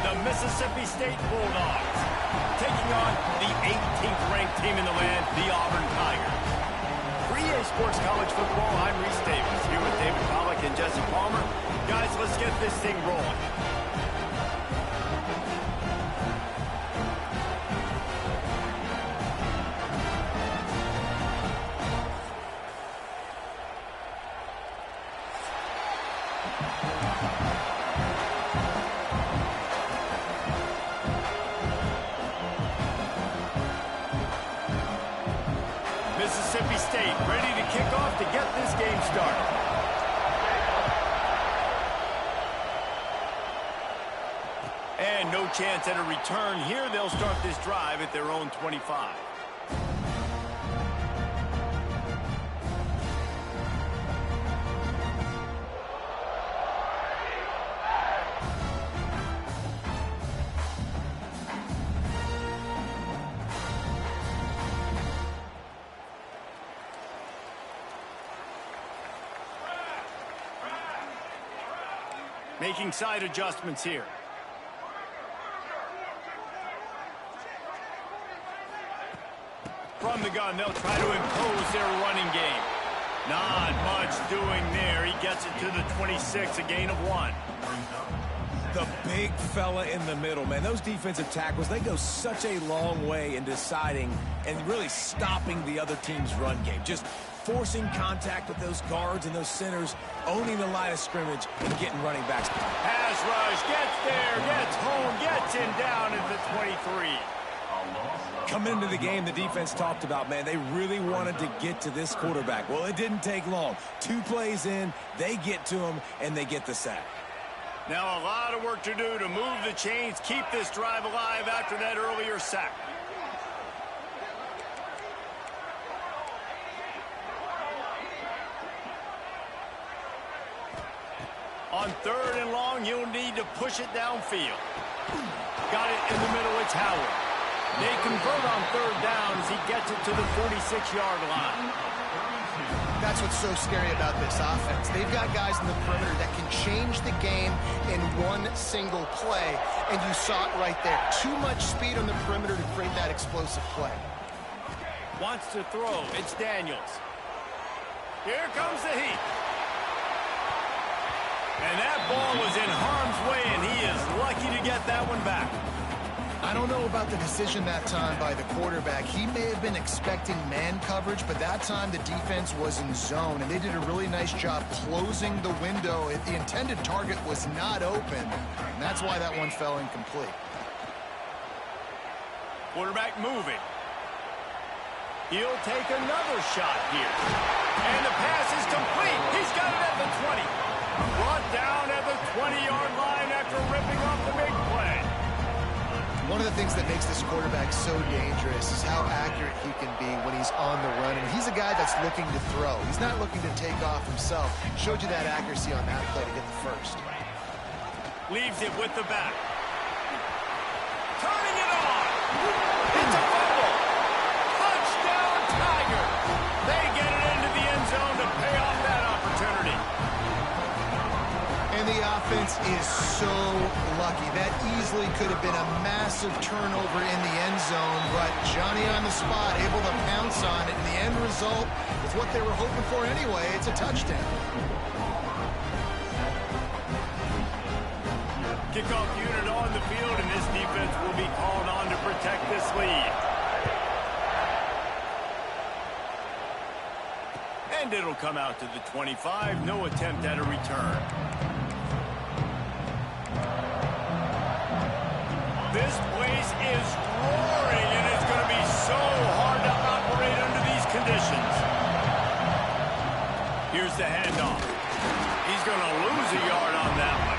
the Mississippi State Bulldogs, taking on the 18th ranked team in the land, the Auburn Tigers. For EA Sports College Football, I'm Reese Davis, here with David Pollack and Jesse Palmer. Guys, let's get this thing rolling. Mississippi State ready to kick off to get this game started. And no chance at a return here. They'll start this drive at their own 25. Making side adjustments here. From the gun, they'll try to impose their running game. Not much doing there. He gets it to the 26, a gain of 1. The big fella in the middle, man. Those defensive tackles, they go such a long way in deciding and really stopping the other team's run game. Just forcing contact with those guards and those centers, owning the line of scrimmage, and getting running backs. Pass rush, gets there, gets home, gets in down at the 23. Coming into the game, the defense talked about, man, they really wanted to get to this quarterback. Well, it didn't take long. 2 plays in, they get to him, and they get the sack. Now a lot of work to do to move the chains, keep this drive alive after that earlier sack. On 3rd and long, you'll need to push it downfield. Got it in the middle, it's Howard. They convert on 3rd down as he gets it to the 46-yard line. That's what's so scary about this offense. They've got guys in the perimeter that can change the game in one single play, and you saw it right there. Too much speed on the perimeter to create that explosive play. Wants to throw, it's Daniels. Here comes the heat. And that ball was in harm's way, and he is lucky to get that one back. I don't know about the decision that time by the quarterback. He may have been expecting man coverage, but that time the defense was in zone, and they did a really nice job closing the window. The intended target was not open, and that's why that one fell incomplete. Quarterback moving. He'll take another shot here. And the pass is complete. He's got it at the 20. Brought down at the 20-yard line after ripping off the big play. One of the things that makes this quarterback so dangerous is how accurate he can be when he's on the run. And he's a guy that's looking to throw. He's not looking to take off himself. Showed you that accuracy on that play to get the first. Leaves it with the back. Turning it on. It's a fumble. Touchdown, Tigers. They get it into the end zone to pay off that opportunity. And the offense is so lucky. That easily could have been a massive turnover in the end zone, but Johnny on the spot, able to pounce on it. And the end result is what they were hoping for anyway. It's a touchdown. Kickoff unit on the field, and this defense will be called on to protect this lead. And it'll come out to the 25. No attempt at a return. This place is roaring, and it's going to be so hard to operate under these conditions. Here's the handoff. He's going to lose a yard on that one.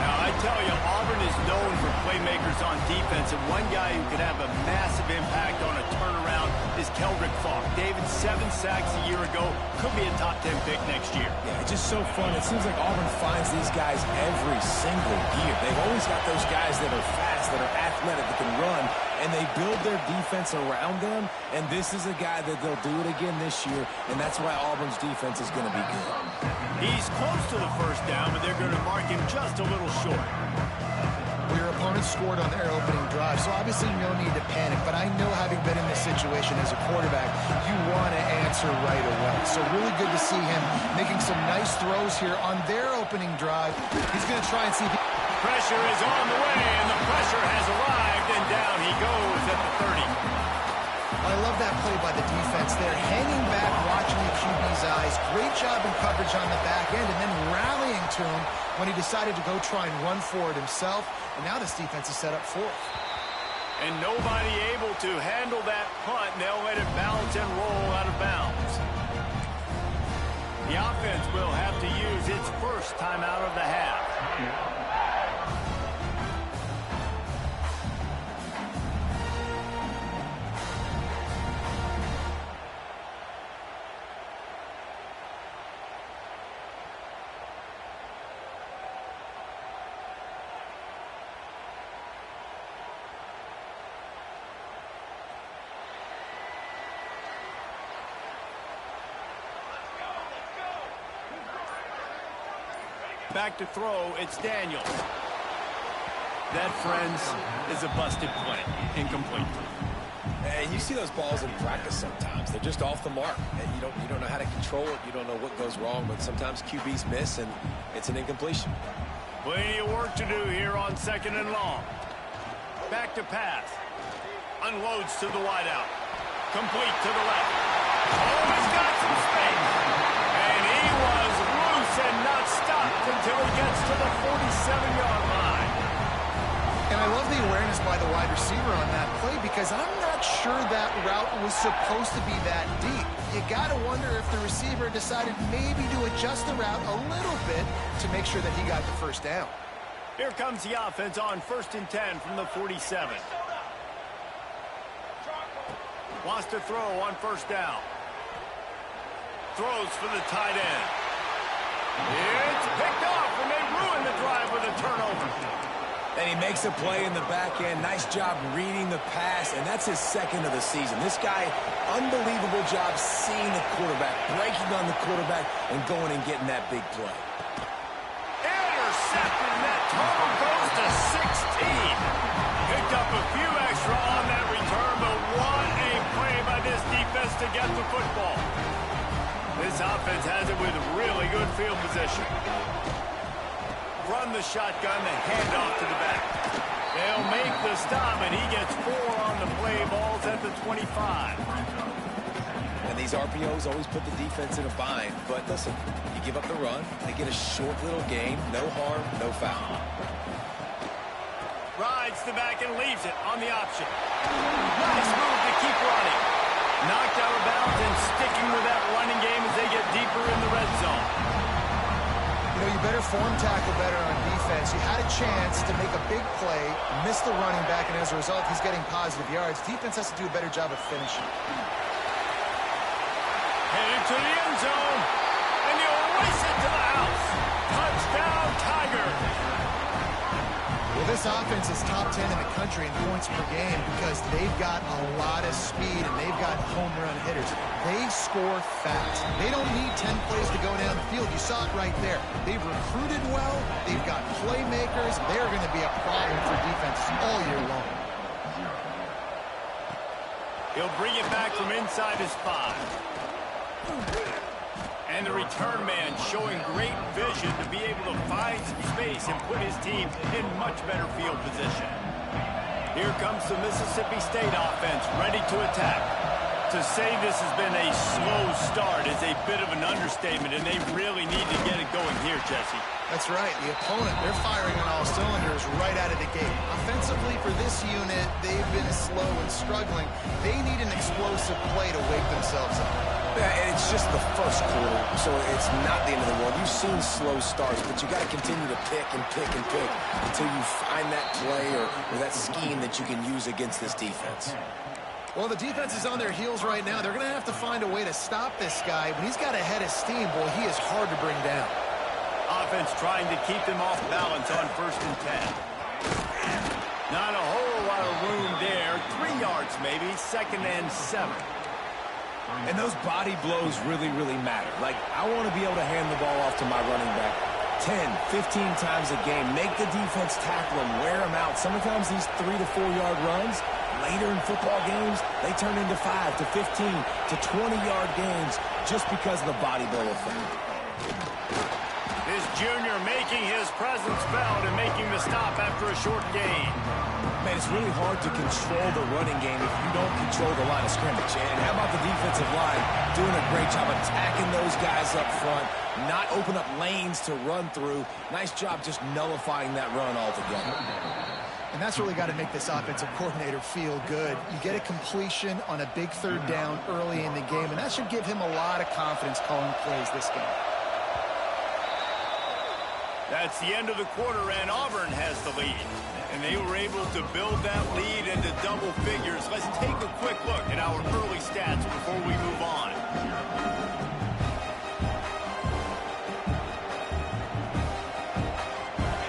Now, I tell you, Auburn is known for playmakers on defense, and one guy who could have a massive impact on a turnaround is Keldrick Falk. David, 7 sacks a year ago, could be a top 10 pick next year. Yeah, it's just so fun. It seems like Auburn finds these guys every single year. They've always got those guys that are fast, that are athletic, that can run, and they build their defense around them, and this is a guy that they'll do it again this year, and that's why Auburn's defense is going to be good. He's close to the first down, but they're going to mark him just a little short. defense scored on their opening drive, so obviously no need to panic. But I know, having been in this situation as a quarterback, you want to answer right away. So really good to see him making some nice throws here on their opening drive. He's going to try and see if he... Pressure is on the way, and the pressure has arrived, and down he goes at the 30. I love that play by the defense there, hanging back, watching the QB's eyes. Great job in coverage on the back end, and then rallying to him when he decided to go try and run for it himself. And now this defense is set up fourth. And nobody able to handle that punt. They'll let it bounce and roll out of bounds. The offense will have to use its first timeout of the half. Back to throw, it's Daniels. That, friends, is a busted play. Incomplete. And you see those balls in practice sometimes. They're just off the mark. And you don't know how to control it. You don't know what goes wrong, but sometimes QBs miss, and it's an incompletion. Plenty of work to do here on 2nd and long. Back to pass. Unloads to the wideout. Complete to the left. Oh, he's got some space. And he was loose and not stopped until he gets to the 47-yard line. And I love the awareness by the wide receiver on that play, because I'm not sure that route was supposed to be that deep. You got to wonder if the receiver decided maybe to adjust the route a little bit to make sure that he got the first down. Here comes the offense on 1st and 10 from the 47. Wants to throw on 1st down. Throws for the tight end. It's picked off, and they ruin the drive with a turnover. And he makes a play in the back end. Nice job reading the pass, and that's his 2nd of the season. This guy, unbelievable job seeing the quarterback, breaking on the quarterback, and going and getting that big play. Intercepted, and that total goes to 16. Picked up a few extra on that return, but what a play by this defense to get the football. This offense has it with really good field position. Run the shotgun, the handoff to the back. They'll make the stop, and he gets 4 on the play. Ball's at the 25. And these RPOs always put the defense in a bind. But listen, you give up the run, they get a short little gain. No harm, no foul. Rides the back and leaves it on the option. Nice move to keep running. Knocked out of bounds and sticking with that running game as they get deeper in the red zone. You know, you better form tackle better on defense. You had a chance to make a big play, miss the running back, and as a result, he's getting positive yards. Defense has to do a better job of finishing. Headed to the end zone, and he'll race it to the house. Touchdown, Tigers. Well, this offense is top 10 in the country in points per game because they've got a lot of speed and they've got home run hitters. They score fast. They don't need 10 plays to go down the field. You saw it right there. They've recruited well. They've got playmakers. They're going to be a problem for defenses all year long. He'll bring it back from inside his 5. And the return man showing great vision to be able to find some space and put his team in much better field position. Here comes the Mississippi State offense ready to attack. To say this has been a slow start is a bit of an understatement, and they really need to get it going here, Jesse. That's right. The opponent, they're firing on all cylinders right out of the gate. Offensively, for this unit, they've been slow and struggling. They need an explosive play to wake themselves up. Yeah, and it's just the first quarter, so it's not the end of the world. You've seen slow starts, but you got to continue to pick and pick and pick until you find that play or that scheme that you can use against this defense. Well, the defense is on their heels right now. They're going to have to find a way to stop this guy. When he's got a head of steam, boy, he is hard to bring down. Offense trying to keep them off balance on 1st and 10. Not a whole lot of room there. 3 yards maybe, 2nd and 7. And those body blows really, really matter. Like, I want to be able to hand the ball off to my running back 10, 15 times a game. Make the defense tackle them, wear them out. Sometimes these 3 to 4 yard runs, later in football games, they turn into 5 to 15 to 20-yard games just because of the body blow effect. This junior making his presence felt and making the stop after a short gain. Man, it's really hard to control the running game if you don't control the line of scrimmage. And how about the defensive line doing a great job attacking those guys up front, not open up lanes to run through. Nice job just nullifying that run altogether. And that's really got to make this offensive coordinator feel good. You get a completion on a big third down early in the game, and that should give him a lot of confidence calling plays this game. That's the end of the quarter, and Auburn has the lead. And they were able to build that lead into double figures. Let's take a quick look at our early stats before we move on.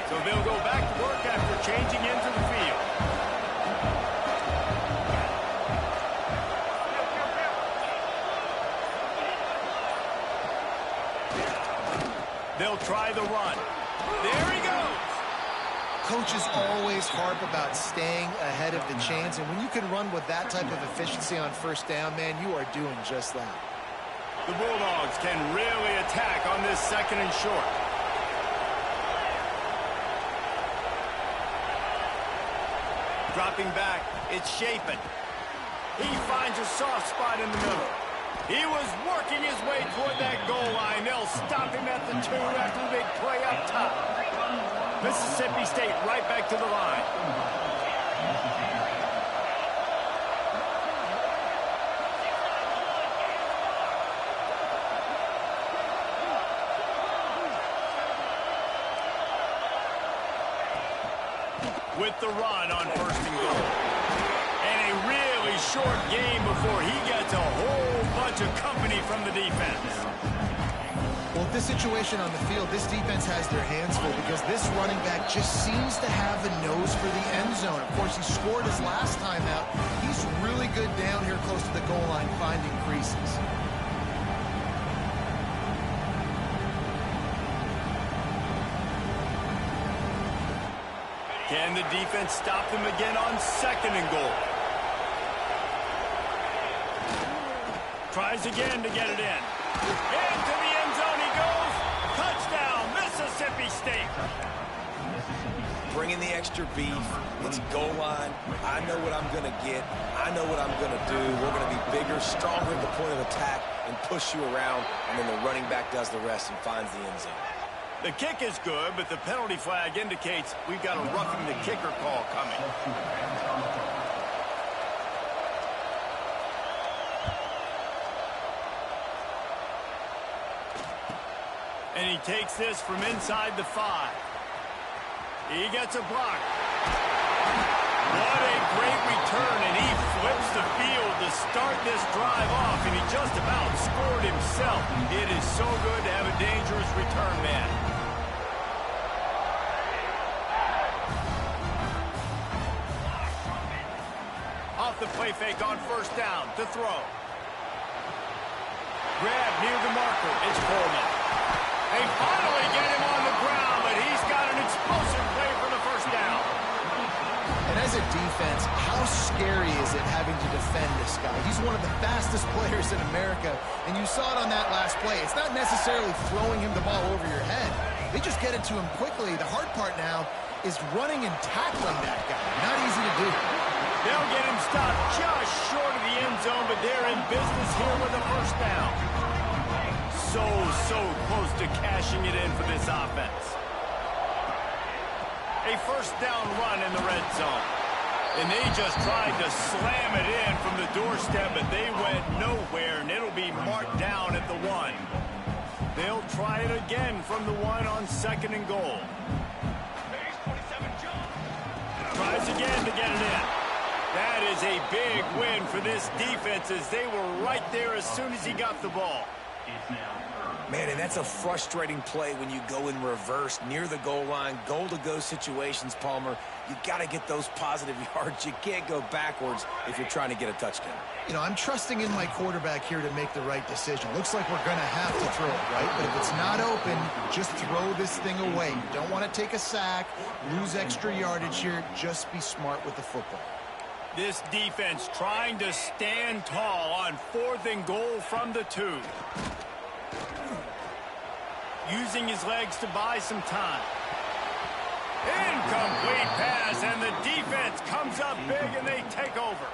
So they'll go back to work after changing into the field. They'll try the run. There he goes. Coaches always harp about staying ahead of the chains, and when you can run with that type of efficiency on first down, man, you are doing just that. The Bulldogs can really attack on this second and short. Dropping back, it's Shapen. He finds a soft spot in the middle. He was working his way toward that goal line. They'll stop him at the 2 after the big play up top. Mississippi State right back to the line. With the run on first and goal. And a really short game before he gets a whole bunch of company from the defense. Well, this situation on the field, this defense has their hands full because this running back just seems to have a nose for the end zone. Of course, he scored his last time out. He's really good down here close to the goal line, finding creases. Can the defense stop them again on second and goal? Tries again to get it in. Into the end zone he goes. Touchdown, Mississippi State. Bringing the extra beef. It's goal line. I know what I'm going to get. I know what I'm going to do. We're going to be bigger, stronger at the point of attack and push you around, and then the running back does the rest and finds the end zone. The kick is good, but the penalty flag indicates we've got a roughing the kicker call coming. And he takes this from inside the 5. He gets a block. What a great return, and he flips the field to start this drive off, and he just about scored himself. It is so good to have a dangerous return man. Off the play fake on first down to throw. Grab near the marker. It's Coleman. They finally get him on the ground, but he's got an explosive play for the first down. And as a defense, how scary is it having to defend this guy? He's one of the fastest players in America, and you saw it on that last play. It's not necessarily throwing him the ball over your head. They just get it to him quickly. The hard part now is running and tackling that guy. Not easy to do. They'll get him stopped just short of the end zone, but they're in business here with a first down. So close to cashing it in for this offense. A first down run in the red zone. And they just tried to slam it in from the doorstep, but they went nowhere, and it'll be marked down at the 1. They'll try it again from the 1 on second and goal. Tries again to get it in. That is a big win for this defense as they were right there as soon as he got the ball. Man, and that's a frustrating play when you go in reverse near the goal line. Goal-to-go situations, Palmer. You got to get those positive yards. You can't go backwards if you're trying to get a touchdown. You know, I'm trusting in my quarterback here to make the right decision. Looks like we're going to have to throw it, right? But if it's not open, just throw this thing away. You don't want to take a sack, lose extra yardage here. Just be smart with the football. This defense trying to stand tall on 4th and goal from the 2. Using his legs to buy some time. Incomplete pass, and the defense comes up big, and they take over.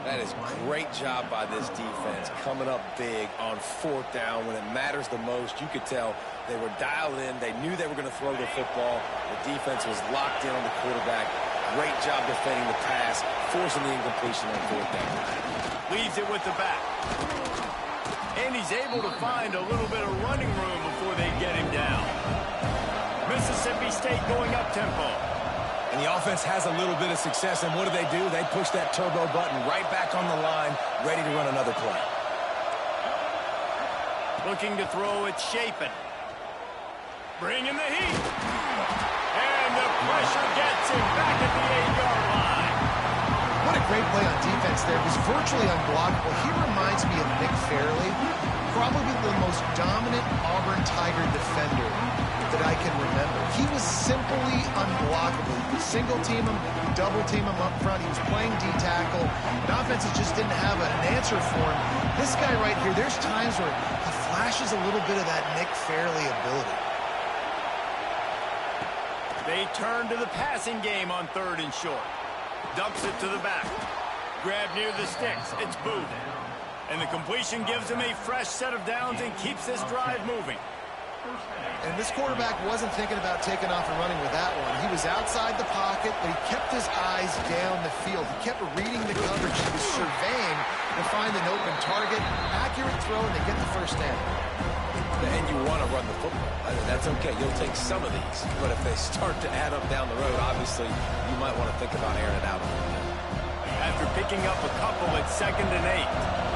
That is great job by this defense, coming up big on 4th down when it matters the most. You could tell they were dialed in. They knew they were going to throw the football. The defense was locked in on the quarterback. Great job defending the pass, forcing the incompletion on 4th down. Leaves it with the back. And he's able to find a little bit of running room before they get him down. Mississippi State going up-tempo. And the offense has a little bit of success, and what do? They push that turbo button right back on the line, ready to run another play. Looking to throw, it's Shapen. Bringing the heat. And the pressure gets him back at the 8-yard line. What a great play on defense there. It was virtually unblockable. He reminds me of Nick Fairley, probably the most dominant Auburn Tiger defender that I can remember. He was simply unblockable. You could single team him, double team him up front. He was playing D-tackle. And offenses just didn't have an answer for him. This guy right here, there's times where he flashes a little bit of that Nick Fairley ability. They turn to the passing game on 3rd and short. Dumps it to the back. Grab near the sticks. It's Booth. And the completion gives him a fresh set of downs and keeps this drive moving. And this quarterback wasn't thinking about taking off and running with that one. He was outside the pocket, but he kept his eyes down the field. He kept reading the coverage. He was surveying to find an open target. Accurate throw, and they get the first down. And you want to run the football. I mean, that's okay. You'll take some of these. But if they start to add up down the road, obviously, you might want to think about airing it out a little bit. After picking up a couple at 2nd and 8.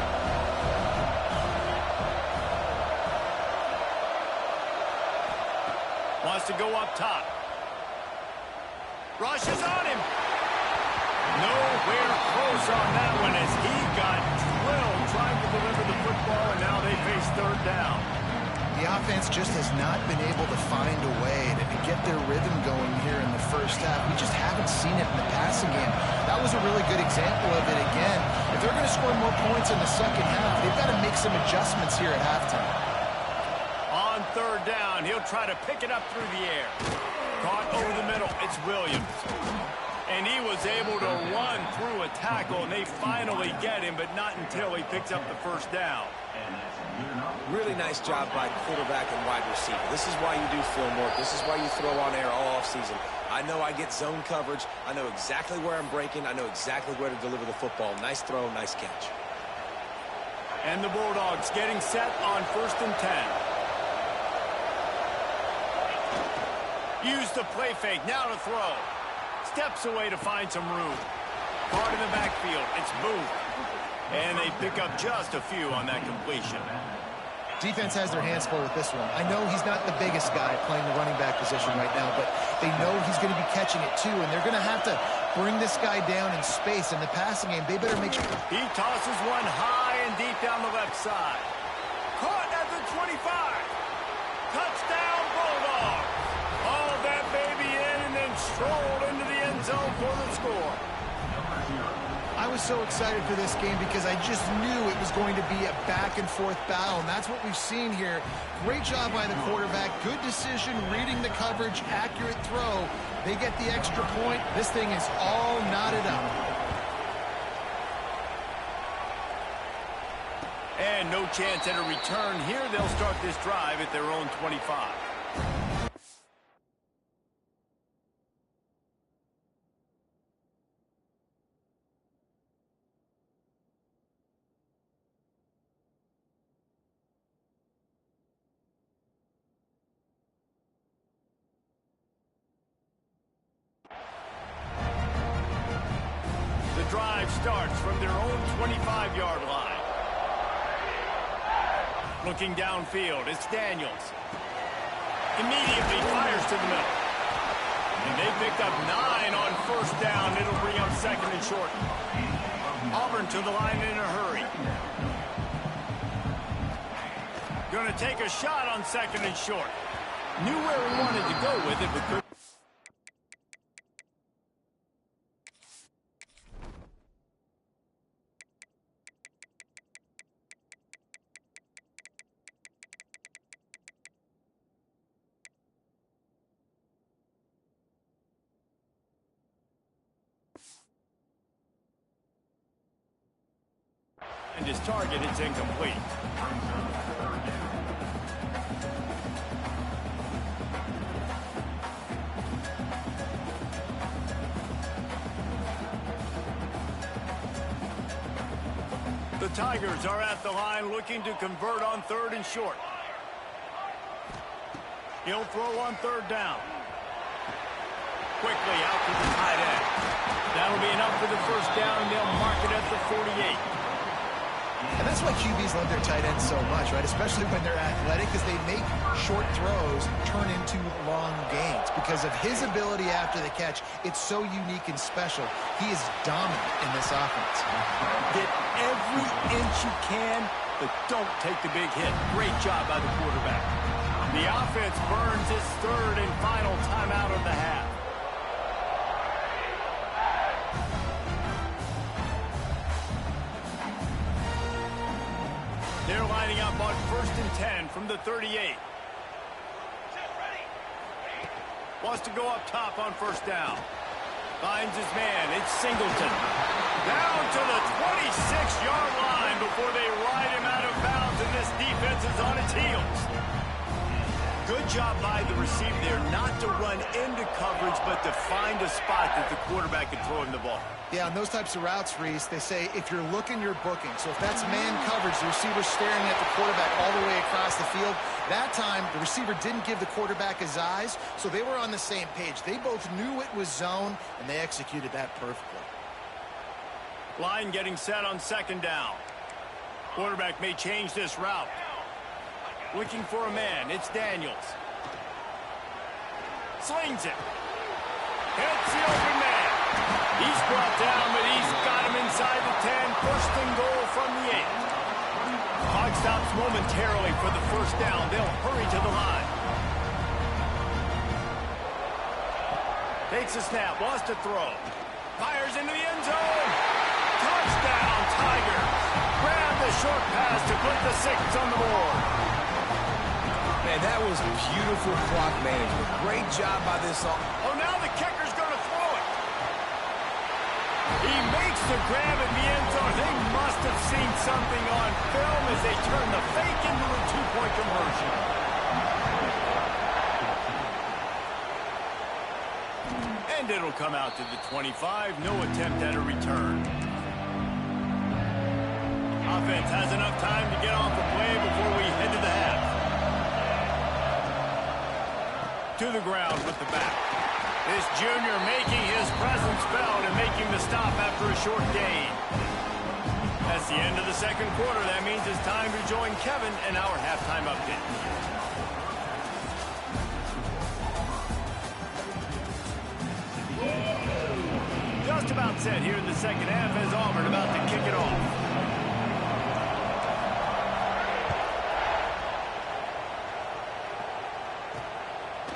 Wants to go up top. Rushes on him. Nowhere close on that one as he got drilled trying to deliver the football, and now they face 3rd down. The offense just has not been able to find a way to get their rhythm going here in the first half. We just haven't seen it in the passing game. That was a really good example of it again. If they're going to score more points in the second half, they've got to make some adjustments here at halftime. On 3rd down, he'll try to pick it up through the air. Caught over the middle. It's Williams. And he was able to run through a tackle, and they finally get him, but not until he picks up the 1st down. Really nice job by quarterback and wide receiver. This is why you do film work. This is why you throw on air all offseason. I know I get zone coverage. I know exactly where I'm breaking. I know exactly where to deliver the football. Nice throw, nice catch. And the Bulldogs getting set on 1st and 10. Use the play fake. Now to throw. Steps away to find some room. Caught in the backfield. It's Booth. And they pick up just a few on that completion. Defense has their hands full with this one. I know he's not the biggest guy playing the running back position right now, but they know he's going to be catching it too, and they're going to have to bring this guy down in space. In the passing game, they better make sure. He tosses one high and deep down the left side. Caught at the 25. Touchdown, Bulldogs. Hauled that baby in and then strolled into the end zone for the score. I was so excited for this game because I just knew it was going to be a back-and-forth battle, and that's what we've seen here. Great job by the quarterback. Good decision, reading the coverage, accurate throw. They get the extra point. This thing is all knotted up. And no chance at a return here. They'll start this drive at their own 25. Drive starts from their own 25-yard line. Looking downfield, it's Daniels. Immediately fires to the middle. And they picked up 9 on first down. It'll bring up second and short. Auburn to the line in a hurry. Going to take a shot on second and short. Knew where he wanted to go with it, but couldn't. And his target, it's incomplete. The Tigers are at the line looking to convert on third and short. He'll throw on third down. Quickly out to the tight end. That'll be enough for the first down, and they'll mark it at the 48. And that's why QBs love their tight ends so much, right? Especially when they're athletic, because they make short throws turn into long gains. Because of his ability after the catch, it's so unique and special. He is dominant in this offense. Get every inch you can, but don't take the big hit. Great job by the quarterback. The offense burns its third and final timeout of the half. They're lining up on 1st and 10 from the 38. Wants to go up top on first down. Finds his man. It's Singleton. Down to the 26-yard line before they ride him out of bounds, and this defense is on its heels. Good job by the receiver there not to run into coverage, but to find a spot that the quarterback can throw him the ball. Yeah, on those types of routes, Reese, they say if you're looking, you're booking. So if that's man coverage, the receiver's staring at the quarterback all the way across the field. That time, the receiver didn't give the quarterback his eyes, so they were on the same page. They both knew it was zone, and they executed that perfectly. Line getting set on second down. Quarterback may change this route. Looking for a man. It's Daniels. Slings it. Hits the open man. He's brought down, but he's got him inside the 10. First and goal from the 8. Clock stops momentarily for the first down. They'll hurry to the line. Takes a snap. Wants to throw. Fires into the end zone. Touchdown, Tigers. Grab the short pass to put the 6 on the board. Man, that was beautiful clock management. Great job by this. Oh, now the kicker's going to throw it. He makes the grab in the end zone. They must have seen something on film as they turn the fake into a 2-point conversion. And it'll come out to the 25. No attempt at a return. Offense has enough time to get off the play before we head to the half. To the ground with the back. This junior making his presence felt and making the stop after a short gain. That's the end of the second quarter. That means it's time to join Kevin in our halftime update. Just about set here in the second half as Auburn about to kick it off.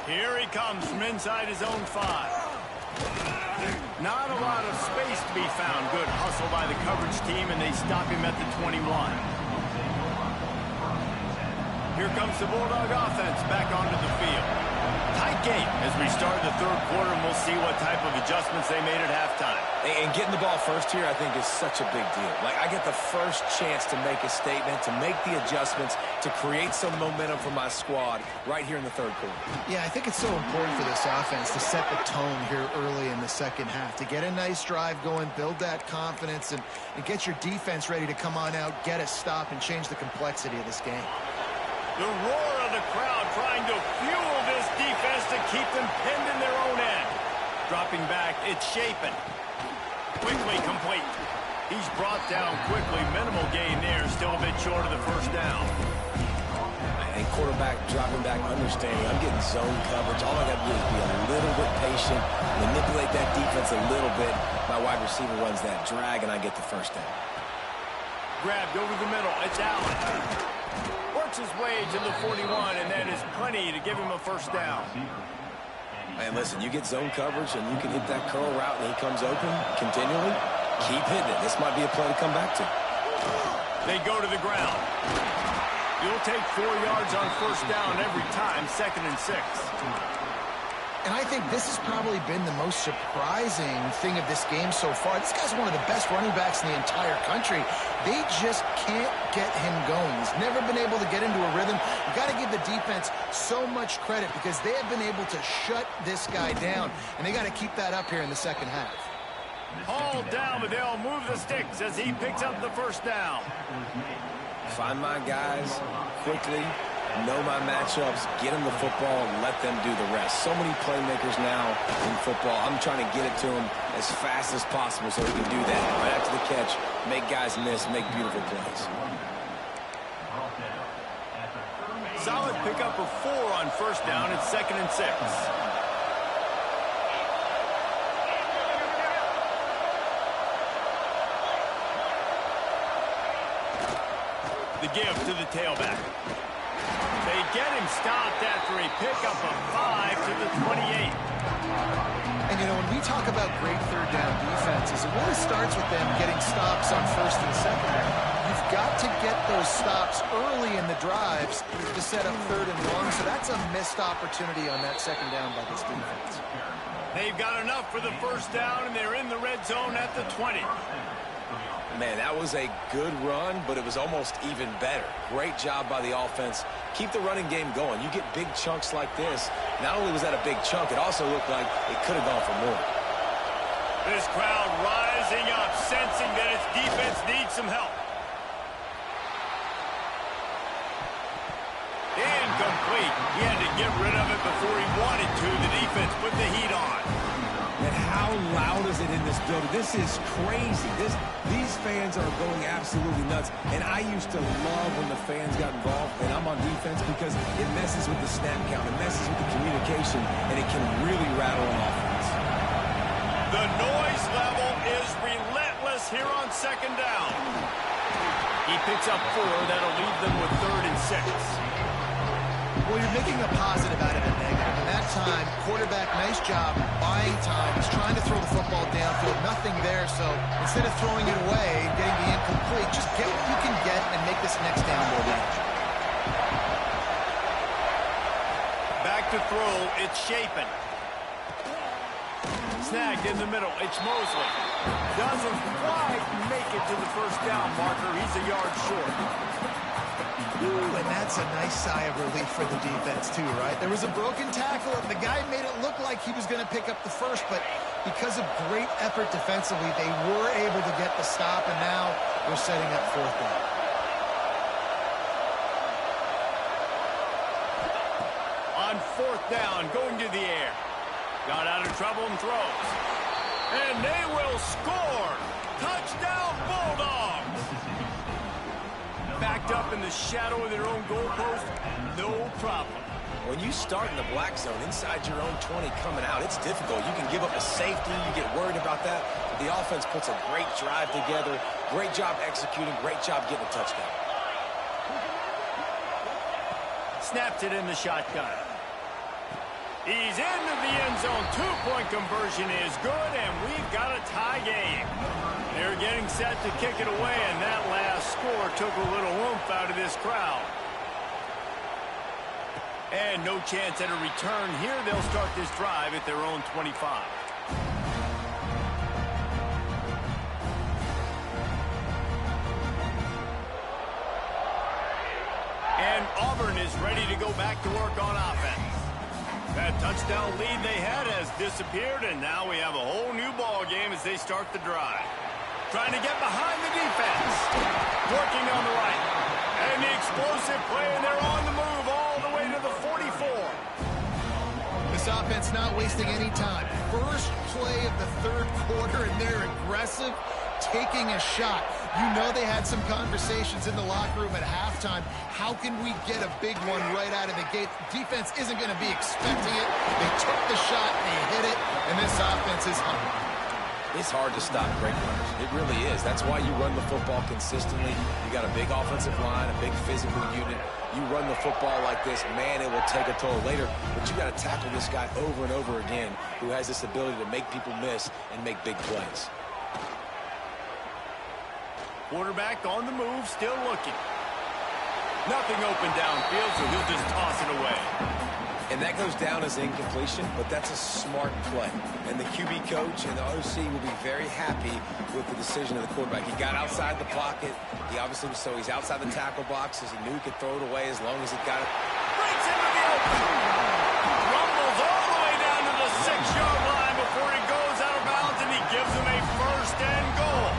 Here he comes from inside his own 5. Not a lot of space to be found. Good hustle by the coverage team, and they stop him at the 21. Here comes the Bulldog offense back onto the field. Tight game as we start the third quarter, and we'll see what type of adjustments they made at halftime. And getting the ball first here, I think, is such a big deal. Like, I get the first chance to make a statement, to make the adjustments, to create some momentum for my squad right here in the third quarter. Yeah, I think it's so important for this offense to set the tone here early in the second half, to get a nice drive going, build that confidence, and get your defense ready to come on out, get a stop, and change the complexity of this game. The roar of the crowd trying to fuel this defense to keep them pinned in their own end. Dropping back, it's Shapen. Quickly complete. He's brought down quickly. Minimal gain there. Still a bit short of the first down. and quarterback dropping back, understanding I'm getting zone coverage. All I got to do is be a little bit patient, manipulate that defense a little bit. My wide receiver runs that drag, and I get the first down. Grabbed over the middle. It's Allen. Works his way to the 41, and that is plenty to give him a first down. And listen, you get zone coverage, and you can hit that curl route, and he comes open continually. Keep hitting it. This might be a play to come back to. They go to the ground. You'll take 4 yards on first down every time, 2nd and 6. And I think this has probably been the most surprising thing of this game so far. This guy's one of the best running backs in the entire country. They just can't get him going. He's never been able to get into a rhythm. You got to give the defense so much credit because they have been able to shut this guy down, and they got to keep that up here in the second half. Hauled down, but they'll move the sticks as he picks up the first down. Find my guys quickly. Know my matchups, get them the football, and let them do the rest. So many playmakers now in football. I'm trying to get it to them as fast as possible so we can do that. Right after the catch, make guys miss, make beautiful plays. Solid pickup of 4 on first down. It's 2nd and 6. The give to the tailback. They get him stopped after a pickup of 5 to the 28. And, you know, when we talk about great third down defenses, it really starts with them getting stops on first and second down. You've got to get those stops early in the drives to set up 3rd and 1, so that's a missed opportunity on that second down by this defense. They've got enough for the first down, and they're in the red zone at the 20. Man, that was a good run, but it was almost even better. Great job by the offense. Keep the running game going. You get big chunks like this. Not only was that a big chunk, it also looked like it could have gone for more. This crowd rising up, sensing that its defense needs some help. Incomplete. He had to get rid of it before he wanted to. The defense put the heat on. And how loud is it in this building? This is crazy. These fans are going absolutely nuts. And I used to love when the fans got involved, and I'm on defense because it messes with the snap count. It messes with the communication, and it can really rattle an offense. The noise level is relentless here on second down. He picks up 4. That'll leave them with 3rd and 6. Well, you're making a positive out of a negative. And that time, quarterback, nice job buying time. He's trying to throw the football downfield. Nothing there, so instead of throwing it away and getting the incomplete, just get what you can get and make this next down more manageable. Back to throw. It's Shapen. Snagged in the middle. It's Mosley. Doesn't quite make it to the first down marker. He's a yard short. Ooh, and that's a nice sigh of relief for the defense, too, right? There was a broken tackle, and the guy made it look like he was going to pick up the first, but because of great effort defensively, they were able to get the stop, and now we're setting up 4th down. On 4th down, going to the air. Got out of trouble and throws. And they will score! Touchdown, Bulldogs! Backed up in the shadow of their own goalpost, no problem. When you start in the black zone inside your own 20 coming out, it's difficult. You can give up a safety. You get worried about that. But the offense puts a great drive together. Great job executing. Great job getting a touchdown. Snapped it in the shotgun. He's into the end zone. 2-point conversion is good, and we've got a tie game. They're getting set to kick it away, and that last score took a little oomph out of this crowd. And no chance at a return here. They'll start this drive at their own 25. And Auburn is ready to go back to work on offense. That touchdown lead they had has disappeared, and now we have a whole new ball game as they start the drive. Trying to get behind the defense. Working on the right. And the explosive play, and they're on the move all the way to the 44. This offense not wasting any time. First play of the 3rd quarter, and they're aggressive, taking a shot. You know they had some conversations in the locker room at halftime. How can we get a big one right out of the gate? Defense isn't going to be expecting it. They took the shot, they hit it, and this offense is hungry. It's hard to stop great runners. It really is. That's why you run the football consistently. You got a big offensive line, a big physical unit. You run the football like this, man, it will take a toll later. But you got to tackle this guy over and over again who has this ability to make people miss and make big plays. Quarterback on the move, still looking. Nothing open downfield, so he'll just toss it away. And that goes down as incompletion, but that's a smart play. And the QB coach and the OC will be very happy with the decision of the quarterback. He got outside the pocket. He obviously was, so he's outside the tackle box as he knew he could throw it away as long as he got it. Breaks into the open. Rumbles all the way down to the 6-yard line before he goes out of bounds, and he gives him a first and goal.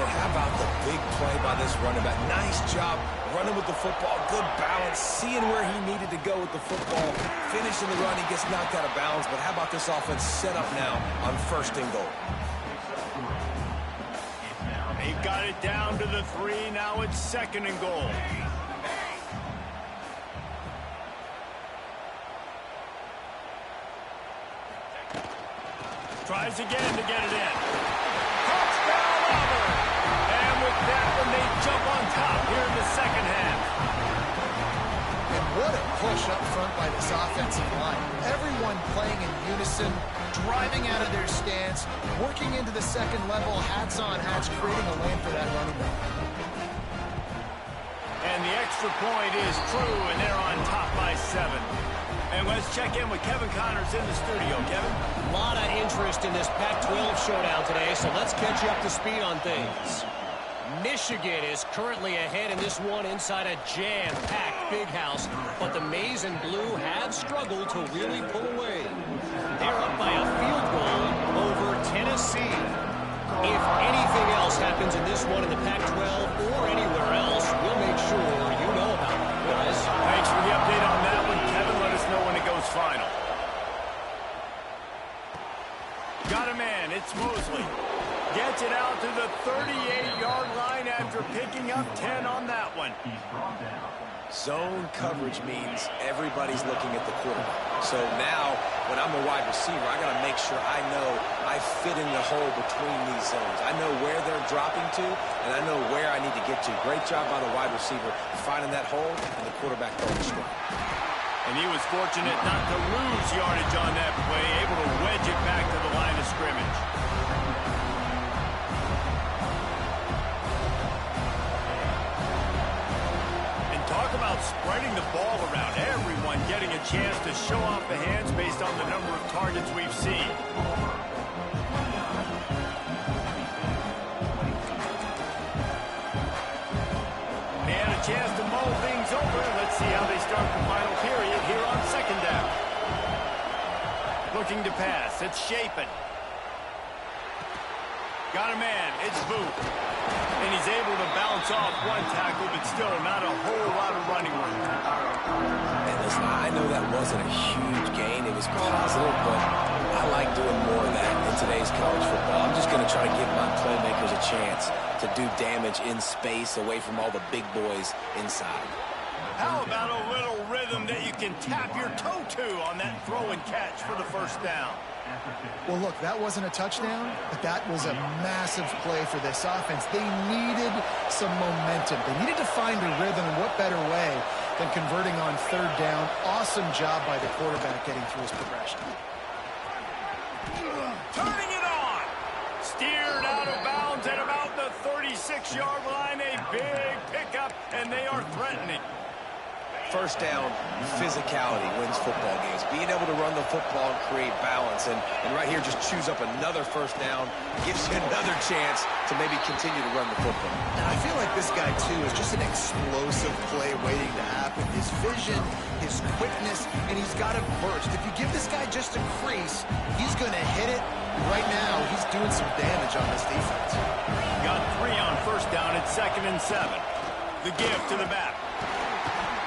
But how about the big play by this running back? Nice job running with the football, good balance, seeing where he needed to go with the football, finishing the run, he gets knocked out of bounds. But how about this offense set up now on first and goal? He got it down to the 3, now it's second and goal. Tries again to get it in. Touchdown, Auburn! And with that one, they jump on top here in the second half. And what a push up front by this offensive line. Everyone playing in unison, driving out of their stance, working into the second level, hats on hats, creating a lane for that running back. And the extra point is true, and they're on top by 7. And let's check in with Kevin Connors in the studio. Kevin? A lot of interest in this Pac-12 showdown today, so let's catch you up to speed on things. Michigan is currently ahead in this one inside a jam-packed big house, but the Maize and Blue have struggled to really pull away. They're up by a field goal over Tennessee. If anything else happens in this one in the Pac-12 or anywhere else, we'll make sure you know about it. Guys, thanks for the update on that one, Kevin. Let us know when it goes final. Got a man. It's Mosley. Gets it out to the 38-yard line after picking up 10 on that one. Zone coverage means everybody's looking at the quarterback. So now, when I'm a wide receiver, I got to make sure I know I fit in the hole between these zones. I know where they're dropping to, and I know where I need to get to. Great job by the wide receiver finding that hole, and the quarterback throwing the strike. And he was fortunate not to lose yardage on that play, able to wedge it back to the line of scrimmage. Talk about spreading the ball around. Everyone getting a chance to show off the hands based on the number of targets we've seen. And a chance to mull things over. Let's see how they start the final period here on second down. Looking to pass. It's Shapen. Got a man. It's Booth. And he's able to bounce off one tackle, but still not a whole lot of running room. And listen, I know that wasn't a huge gain. It was positive, but I like doing more of that in today's college football. I'm just going to try to give my playmakers a chance to do damage in space away from all the big boys inside. How about a little rhythm that you can tap your toe to on that throw and catch for the first down? Well, look, that wasn't a touchdown, but that was a massive play for this offense. They needed some momentum. They needed to find a rhythm, and what better way than converting on third down. Awesome job by the quarterback getting through his progression. Turning it on. Steered out of bounds at about the 36-yard line. A big pickup, and they are threatening. First down, physicality wins football games. Being able to run the football and create balance. And right here, just choose up another first down. Gives you another chance to maybe continue to run the football. And I feel like this guy, too, is just an explosive play waiting to happen. His vision, his quickness, and he's got a burst. If you give this guy just a crease, he's going to hit it. Right now, he's doing some damage on this defense. Got 3 on first down at 2nd and 7. The give to the back.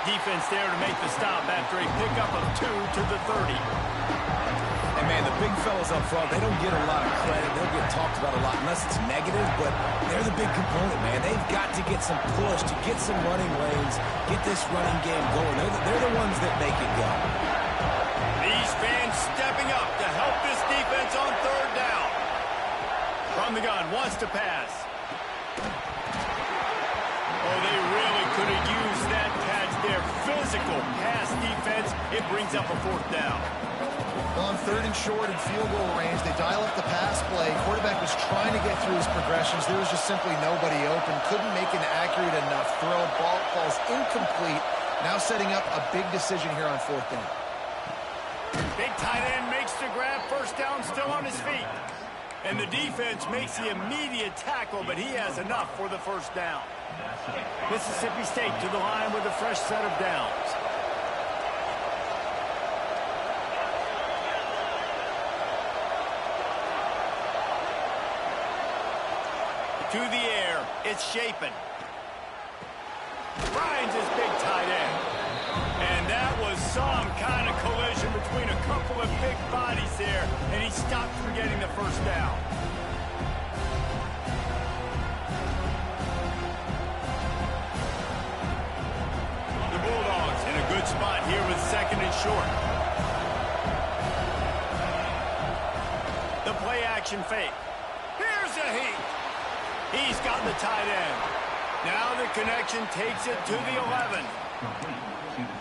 Defense there to make the stop after a pickup of 2 to the 30. And, man, the big fellas up front, they don't get a lot of credit. They'll get talked about a lot, unless it's negative, but they're the big component, man. They've got to get some push, to get some running lanes, get this running game going. They're the ones that make it go. These fans stepping up to help this defense on third down. From the gun, wants to pass. Oh, they really could have used that catch there. Physical pass defense. It brings up a fourth down. On third and short and field goal range, they dial up the pass play. Quarterback was trying to get through his progressions. There was just simply nobody open. Couldn't make an accurate enough throw. Ball falls incomplete. Now setting up a big decision here on fourth down. Big tight end makes the grab. First down, still on his feet. And the defense makes the immediate tackle, but he has enough for the first down. Mississippi State to the line with a fresh set of downs. To the air, it's Shapen. Finds his big tight end. And that was some kind of collision between a couple of big bodies there, and he stopped from getting the first down. The Bulldogs in a good spot here with second and short. The play action fake. Here's a heat. He's got the tight end. Now the connection takes it to the 11.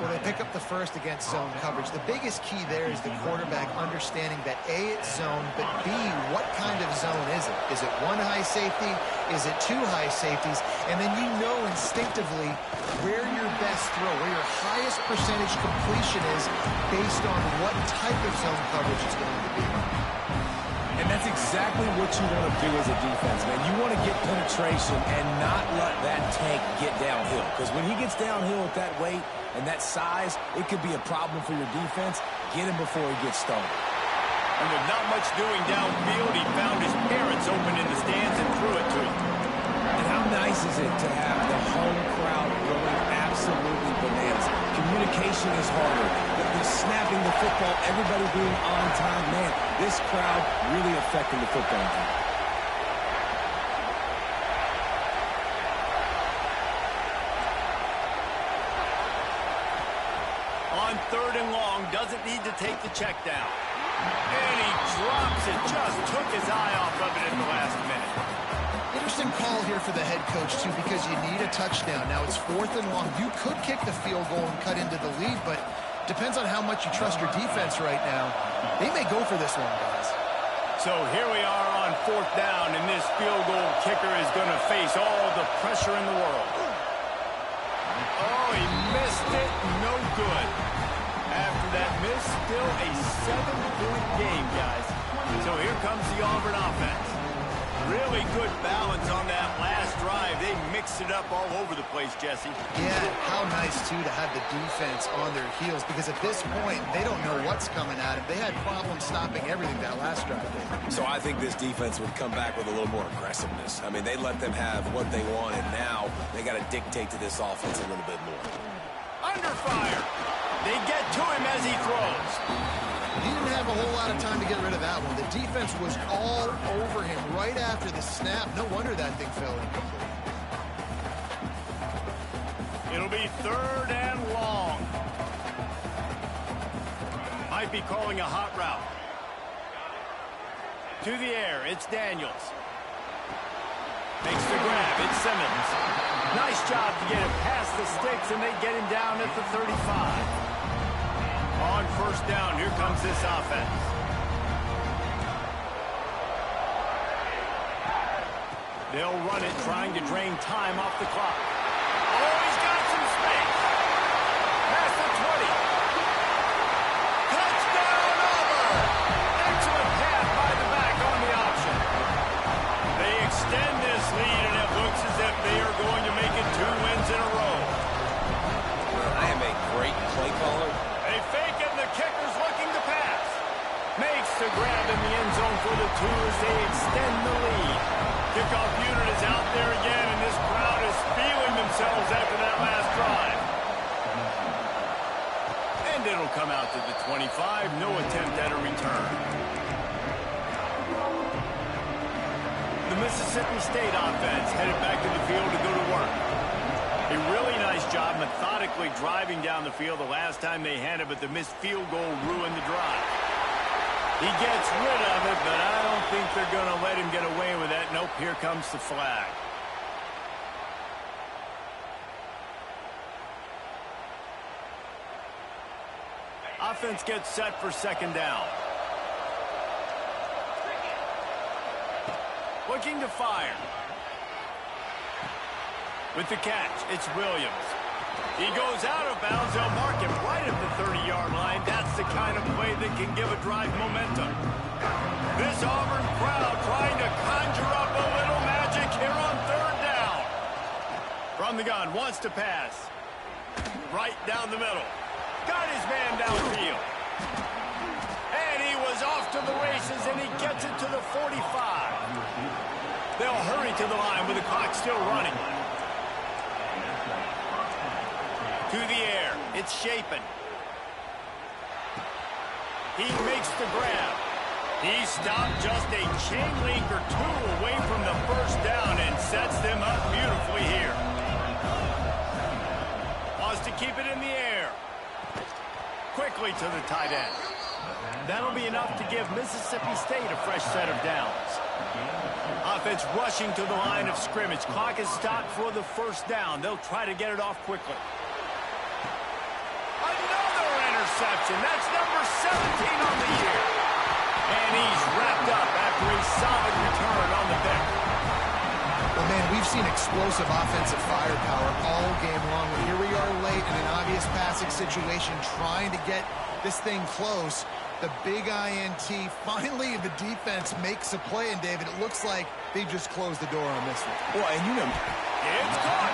Well, they pick up the first against zone coverage. The biggest key there is the quarterback understanding that A, it's zone, but B, what kind of zone is it? Is it one high safety? Is it two high safeties? And then you know instinctively where your best throw, where your highest percentage completion is based on what type of zone coverage it's going to be. And that's exactly what you want to do as a defense, man. You want to get penetration and not let that tank get downhill. Because when he gets downhill at that weight and that size, it could be a problem for your defense. Get him before he gets started. And with not much doing downfield, he found his parents open in the stands and threw it to him. And how nice is it to have the home crowd going absolutely bananas? Communication is harder. The snapping the football, everybody being on time. Man, this crowd really affecting the football game. On third and long, doesn't need to take the check down. And he drops it, just took his eye off of it at the last minute. Interesting call here for the head coach, too, because you need a touchdown. Now it's fourth and long. You could kick the field goal and cut into the lead, but depends on how much you trust your defense right now. They may go for this one, guys. So here we are on fourth down, and this field goal kicker is going to face all the pressure in the world. Oh, he missed it. No good. After that miss, still a 7-point game, guys. So here comes the Auburn offense. Really good balance on that last drive. They mixed it up all over the place, Jesse. Yeah, how nice, too, to have the defense on their heels, because at this point, they don't know what's coming at them. They had problems stopping everything that last drive did. So I think this defense would come back with a little more aggressiveness. I mean, they let them have what they want, and now they got to dictate to this offense a little bit more. Under fire. They get to him as he throws. He didn't have a whole lot of time to get rid of that one. The defense was all over him right after the snap. No wonder that thing fell incomplete. It'll be third and long. Might be calling a hot route. To the air, it's Daniels. Makes the grab, it's Simmons. Nice job to get him past the sticks, and they get him down at the 35. On first down, here comes this offense. They'll run it, trying to drain time off the clock. Oh, he's got some space. Past the 20. Touchdown, Auburn! Excellent pass by the back on the option. They extend this lead, and it looks as if they are going to make it 2 wins in a row. I am a great play caller. They fake it, and the kicker's looking to pass. Makes the grab in the end zone for the 2 as they extend the lead. Kickoff unit is out there again, and this crowd is feeling themselves after that last drive. And it'll come out to the 25. No attempt at a return. Mississippi State offense headed back to the field to go to work. A really nice job methodically driving down the field the last time they had it, but the missed field goal ruined the drive. He gets rid of it, but I don't think they're going to let him get away with that. Nope, here comes the flag. Offense gets set for second down. Looking to fire. With the catch, it's Williams. He goes out of bounds. They'll mark him right at the 30-yard line. That's the kind of play that can give a drive momentum. This Auburn crowd trying to conjure up a little magic here on third down. From the gun, wants to pass. Right down the middle. Got his man downfield. And he was off to the races, and he gets it to the 45. They'll hurry to the line with the clock still running. To the air. It's Shapen. He makes the grab. He stopped just a chain link or two away from the first down and sets them up beautifully here. Wants to keep it in the air. Quickly to the tight end. That'll be enough to give Mississippi State a fresh set of downs. Offense rushing to the line of scrimmage. Clock is stopped for the first down. They'll try to get it off quickly. Another interception. That's number 17 on the year. And he's wrapped up after a solid return on the pick. Well, man, we've seen explosive offensive firepower all game long. And here we are late in an obvious passing situation trying to get this thing close. The big INT. Finally, the defense makes a play. And, David, it looks like they just closed the door on this one. Well, and you know, it's caught.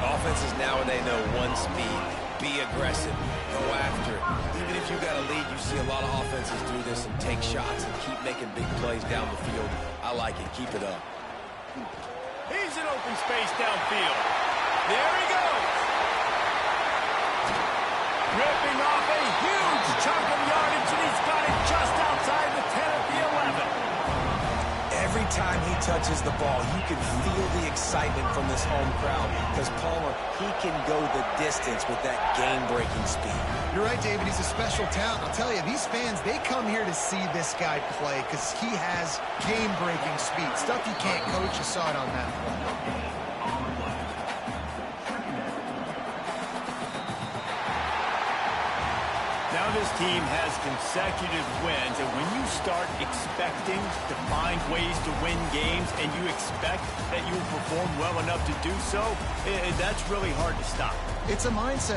Offenses now, and they know one speed. Be aggressive. Go after it. Even if you got a lead, you see a lot of offenses do this and take shots and keep making big plays down the field. I like it. Keep it up. He's in open space downfield. There he goes. Ripping off a huge chunk of yardage, and he's got it just outside the 10 at the 11. Every time he touches the ball, you can feel the excitement from this home crowd because Palmer, he can go the distance with that game-breaking speed. You're right, David. He's a special talent. I'll tell you, these fans, they come here to see this guy play because he has game-breaking speed. Stuff you can't coach. You saw it on that play. Now this team has consecutive wins, and when you start expecting to find ways to win games and you expect that you will perform well enough to do so, that's really hard to stop. It's a mindset